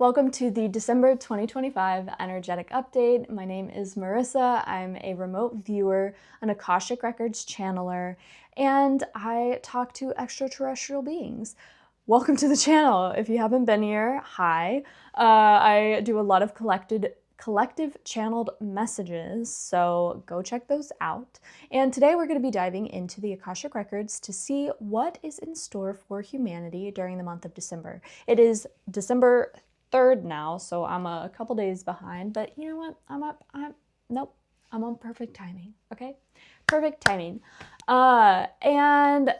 Welcome to the December 2025 Energetic Update. My name is Marissa. I'm a remote viewer, an Akashic Records channeler, and I talk to extraterrestrial beings. Welcome to the channel. If you haven't been here, hi. I do a lot of collective channeled messages, so go check those out. And today we're going to be diving into the Akashic Records to see what is in store for humanity during the month of December. It is December 3rd now, so I'm a couple days behind, but you know what? I'm on perfect timing, okay? Perfect timing. And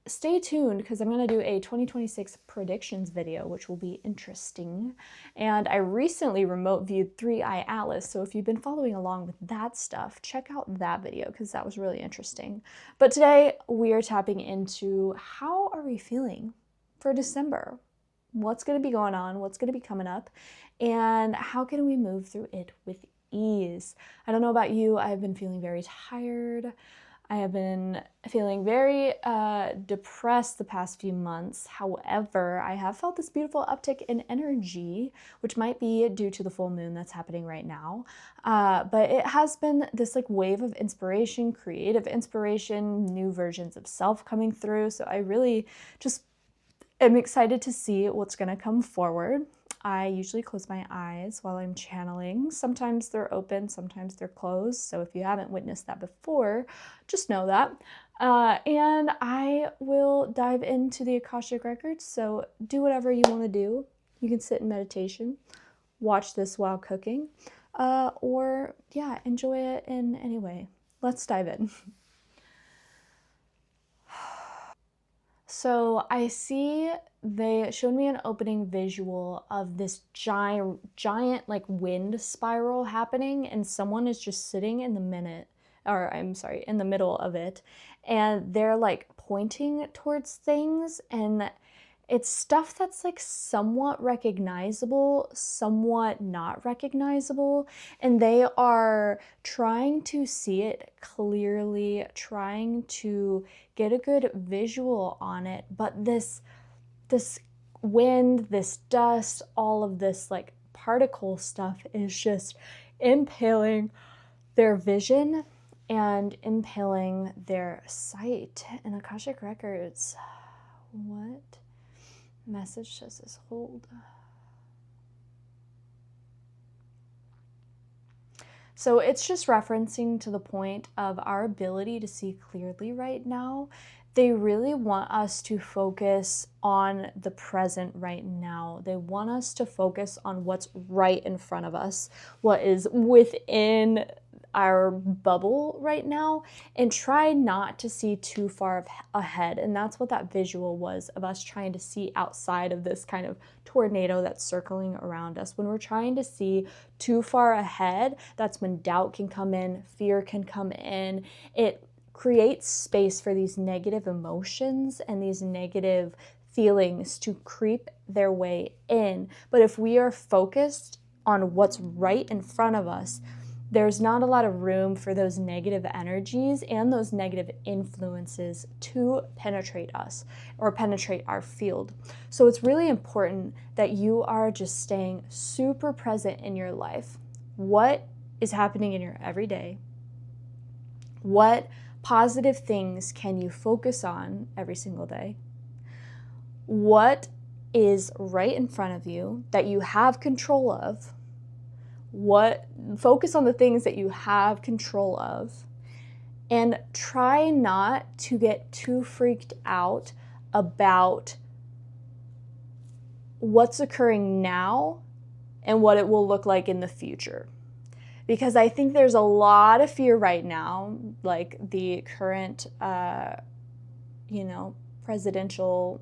stay tuned because I'm going to do a 2026 predictions video, which will be interesting. And I recently remote viewed 3-Eye Atlas, so if you've been following along with that stuff, check out that video because that was really interesting. But today we are tapping into how are we feeling for December? What's going to be going on? What's going to be coming up? And how can we move through it with ease? I don't know about you, I've been feeling very tired. I have been feeling very depressed the past few months. However, I have felt this beautiful uptick in energy, which might be due to the full moon that's happening right now. But it has been this like wave of inspiration, creative inspiration, new versions of self coming through. So I really just am excited to see what's going to come forward. I usually close my eyes while I'm channeling. Sometimes they're open, sometimes they're closed. So if you haven't witnessed that before, just know that. And I will dive into the Akashic Records. So do whatever you want to do. You can sit in meditation, watch this while cooking, or yeah, enjoy it in any way. Let's dive in. So I see they showed me an opening visual of this giant like wind spiral happening, and someone is just sitting in the in the middle of it, and they're like pointing towards things, and it's stuff that's like somewhat recognizable, somewhat not recognizable, and they are trying to see it clearly, trying to get a good visual on it. But this wind, this dust, all of this like particle stuff is just impaling their vision and impaling their sight. And Akashic Records, what message does this hold? So it's just referencing to the point of our ability to see clearly right now. They really want us to focus on the present right now. They want us to focus on what's right in front of us, what is within our bubble right now, and try not to see too far ahead. And that's what that visual was, of us trying to see outside of this kind of tornado that's circling around us. When we're trying to see too far ahead, that's when doubt can come in, fear can come in. It creates space for these negative emotions and these negative feelings to creep their way in. But if we are focused on what's right in front of us, there's not a lot of room for those negative energies and those negative influences to penetrate us or penetrate our field. So it's really important that you are just staying super present in your life. What is happening in your everyday? What positive things can you focus on every single day? What is right in front of you that you have control of? Focus on the things that you have control of, and try not to get too freaked out about what's occurring now and what it will look like in the future. Because I think there's a lot of fear right now, like the current, presidential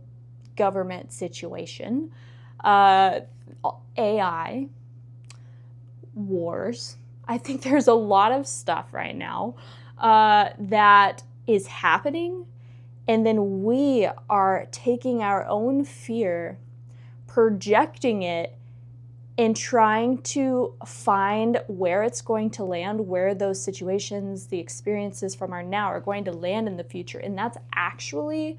government situation, AI, wars. I think there's a lot of stuff right now that is happening, and then we are taking our own fear, projecting it, and trying to find where it's going to land, where those situations, the experiences from our now are going to land in the future. And that's actually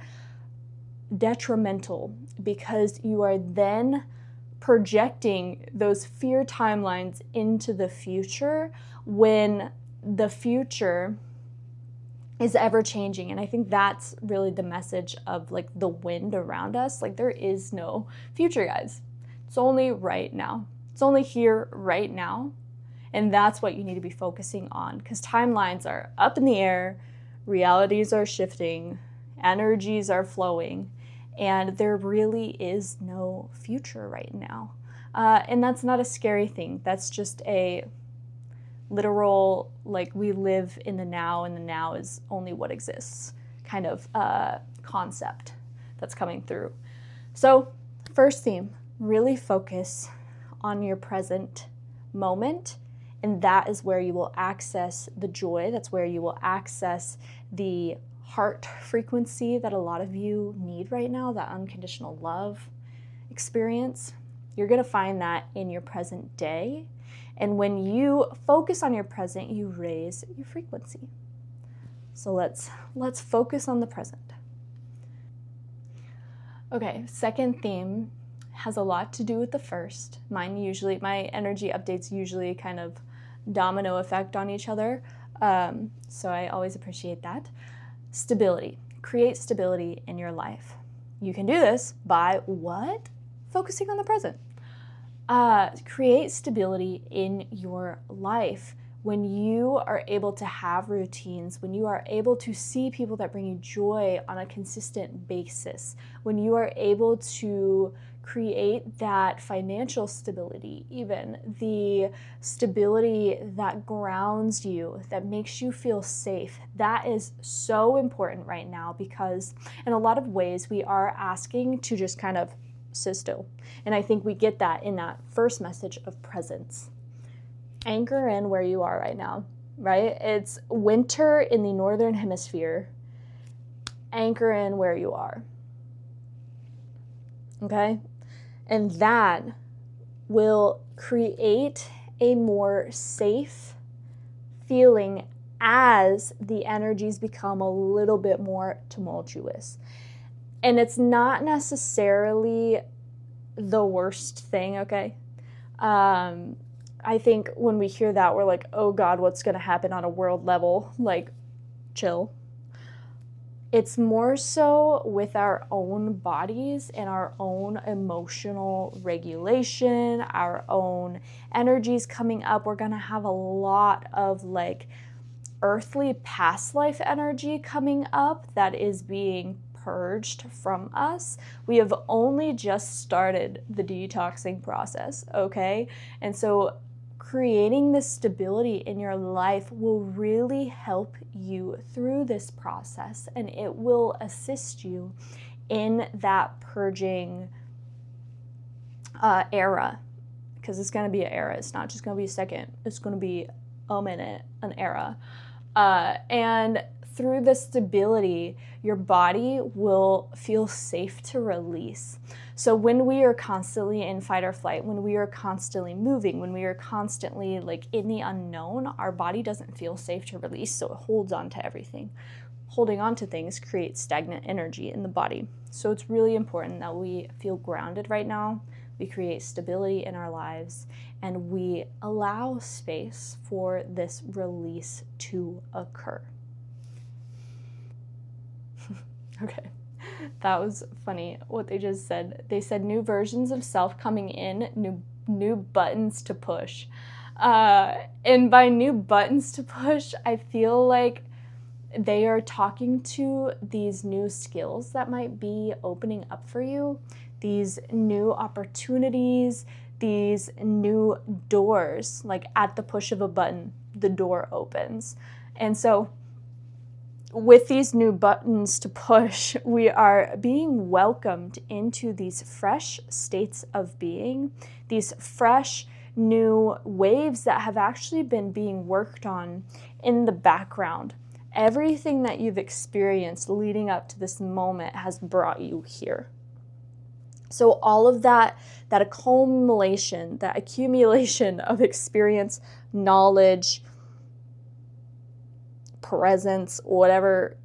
detrimental, because you are then projecting those fear timelines into the future when the future is ever changing. And I think that's really the message of like the wind around us. Like, there is no future, guys. It's only right now. It's only here right now. And that's what you need to be focusing on, because timelines are up in the air, realities are shifting, energies are flowing, and there really is no future right now. And that's not a scary thing. That's just a literal, like, we live in the now and the now is only what exists kind of concept that's coming through. So first theme, really focus on your present moment, and that is where you will access the joy. That's where you will access the heart frequency that a lot of you need right now, that unconditional love experience. You're going to find that in your present day. And when you focus on your present, you raise your frequency. So let's focus on the present. Okay, second theme has a lot to do with the first. My energy updates usually kind of domino effect on each other. So I always appreciate that. Stability. Create stability in your life. You can do this by what? Focusing on the present. Create stability in your life when you are able to have routines, when you are able to see people that bring you joy on a consistent basis, when you are able to create that financial stability, even the stability that grounds you, that makes you feel safe. That is so important right now, because in a lot of ways we are asking to just kind of sit still. And I think we get that in that first message of presence. Anchor in where you are right now, right? It's winter in the northern hemisphere. Anchor in where you are. Okay? And that will create a more safe feeling as the energies become a little bit more tumultuous. And it's not necessarily the worst thing, okay? I think when we hear that, we're like, oh God, what's going to happen on a world level? Like, chill. It's more so with our own bodies and our own emotional regulation, our own energies coming up. We're going to have a lot of like earthly past life energy coming up that is being purged from us. We have only just started the detoxing process, okay? And so creating this stability in your life will really help you through this process, and it will assist you in that purging era, because it's going to be an era. It's not just going to be a second. It's going to be a minute, an era. And through the stability, your body will feel safe to release. So when we are constantly in fight or flight, when we are constantly moving, when we are constantly like in the unknown, our body doesn't feel safe to release, so it holds on to everything. Holding on to things creates stagnant energy in the body. So it's really important that we feel grounded right now. We create stability in our lives, and we allow space for this release to occur. Okay, that was funny what they just said. They said new versions of self coming in, new buttons to push. And by new buttons to push, I feel like they are talking to these new skills that might be opening up for you, these new opportunities, these new doors. Like at the push of a button, the door opens. And so with these new buttons to push, we are being welcomed into these fresh states of being, these fresh new waves that have actually been being worked on in the background. Everything that you've experienced leading up to this moment has brought you here. So all of that accumulation of experience, knowledge, presence, whatever,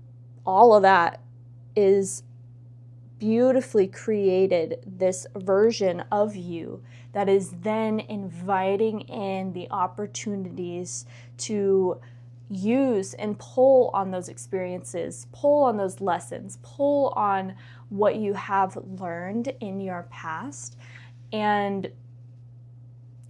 all of that is beautifully created this version of you that is then inviting in the opportunities to use and pull on those experiences, pull on those lessons, pull on what you have learned in your past. And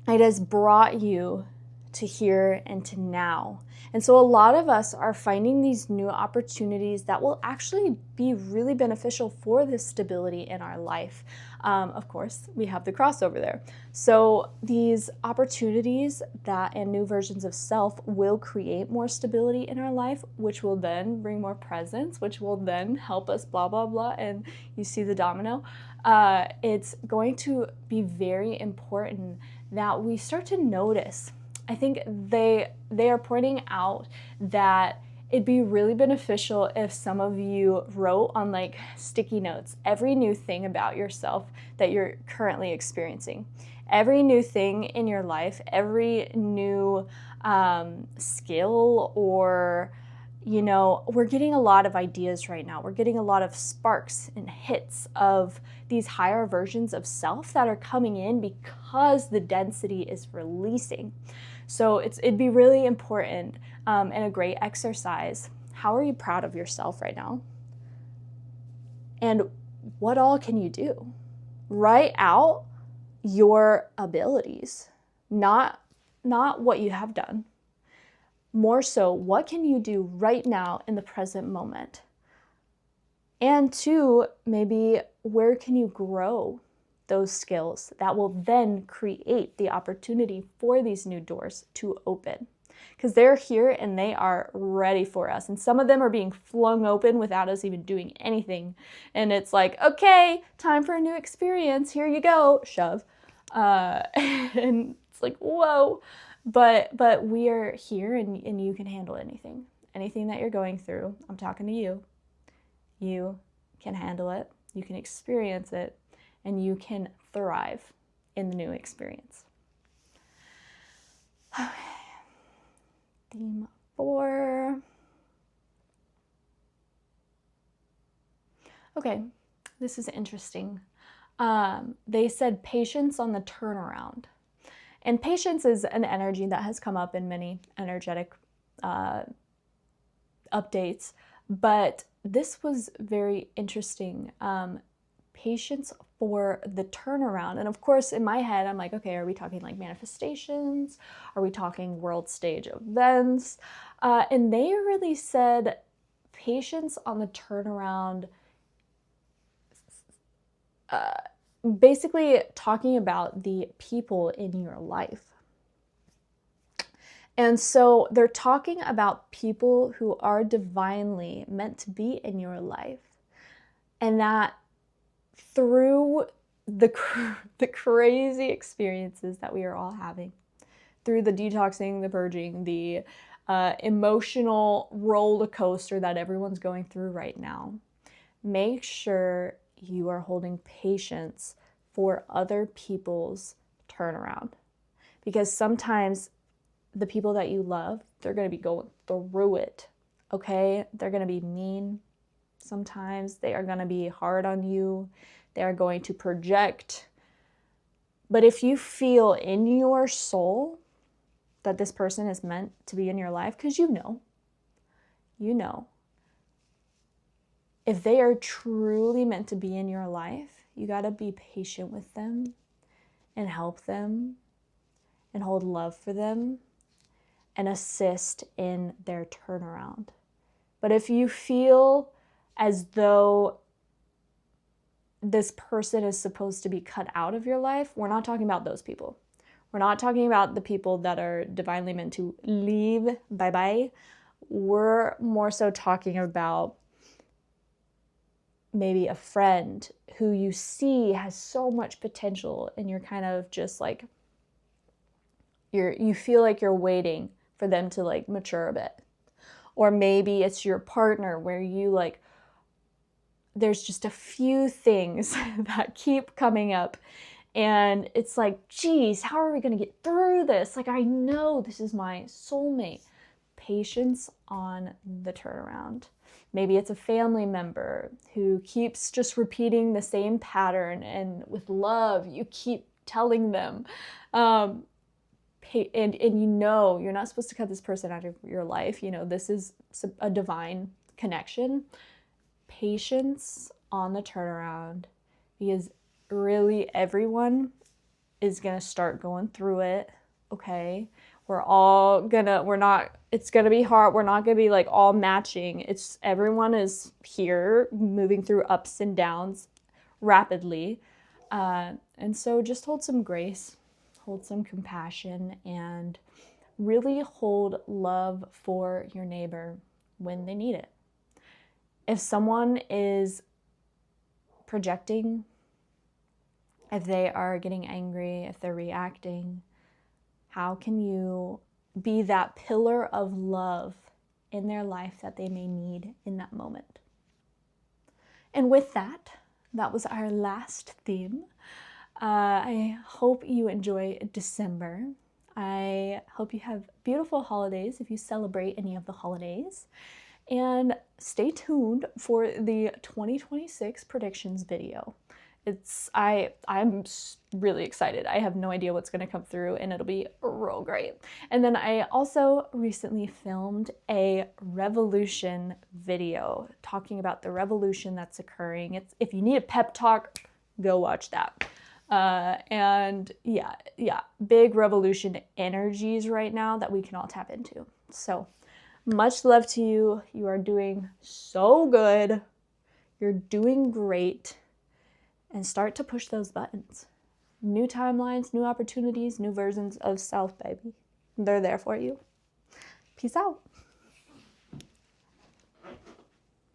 it has brought you to here and to now. And so a lot of us are finding these new opportunities that will actually be really beneficial for this stability in our life. Of course, we have the crossover there. So these opportunities and new versions of self will create more stability in our life, which will then bring more presence, which will then help us blah, blah, blah. And you see the domino. It's going to be very important that we start to notice. I think they are pointing out that it'd be really beneficial if some of you wrote on like sticky notes every new thing about yourself that you're currently experiencing. Every new thing in your life, every new skill, or, you know, we're getting a lot of ideas right now. We're getting a lot of sparks and hits of these higher versions of self that are coming in because the density is releasing. So it'd be really important and a great exercise. How are you proud of yourself right now? And what all can you do? Write out your abilities, not what you have done. More so, what can you do right now in the present moment? And two, maybe where can you grow those skills that will then create the opportunity for these new doors to open? Because they're here and they are ready for us. And some of them are being flung open without us even doing anything. And it's like, okay, time for a new experience. Here you go, shove. And it's like, whoa. But we are here and you can handle anything. Anything that you're going through, I'm talking to you. You can handle it. You can experience it. And you can thrive in the new experience. Okay. Theme 4. Okay, this is interesting. They said patience on the turnaround. And patience is an energy that has come up in many energetic updates. But this was very interesting. Patience for the turnaround. And of course, in my head, I'm like, okay, are we talking like manifestations? Are we talking world stage events? And they really said patience on the turnaround, basically talking about the people in your life. And so they're talking about people who are divinely meant to be in your life. And that through the crazy experiences that we are all having, through the detoxing, the purging, the emotional roller coaster that everyone's going through right now, make sure you are holding patience for other people's turnaround. Because sometimes the people that you love, they're going to be going through it, okay? They're going to be mean. Sometimes they are going to be hard on you. They are going to project. But if you feel in your soul that this person is meant to be in your life, because you know, if they are truly meant to be in your life, you got to be patient with them and help them and hold love for them and assist in their turnaround. But if you feel as though this person is supposed to be cut out of your life, we're not talking about those people. We're not talking about the people that are divinely meant to leave, bye-bye. We're more so talking about maybe a friend who you see has so much potential and you're kind of just like, you feel like you're waiting for them to like mature a bit. Or maybe it's your partner where you like, there's just a few things that keep coming up and it's like, geez, how are we going to get through this? Like, I know this is my soulmate. Patience on the turnaround. Maybe it's a family member who keeps just repeating the same pattern, and with love, you keep telling them, and you know you're not supposed to cut this person out of your life. You know, this is a divine connection. Patience on the turnaround, because really everyone is gonna start going through it, okay? It's gonna be hard. We're not gonna be like all matching. Everyone is here moving through ups and downs rapidly. And so just hold some grace, hold some compassion, and really hold love for your neighbor when they need it. If someone is projecting, if they are getting angry, if they're reacting, how can you be that pillar of love in their life that they may need in that moment? And with that, that was our last theme. I hope you enjoy December. I hope you have beautiful holidays if you celebrate any of the holidays. And stay tuned for the 2026 predictions video. I'm really excited. I have no idea what's going to come through, and it'll be real great. And then I also recently filmed a revolution video talking about the revolution that's occurring. If you need a pep talk, go watch that. And yeah, big revolution energies right now that we can all tap into. So much love to you. You are doing so good. You're doing great. And start to push those buttons. New timelines, new opportunities, new versions of self, baby. They're there for you. Peace out.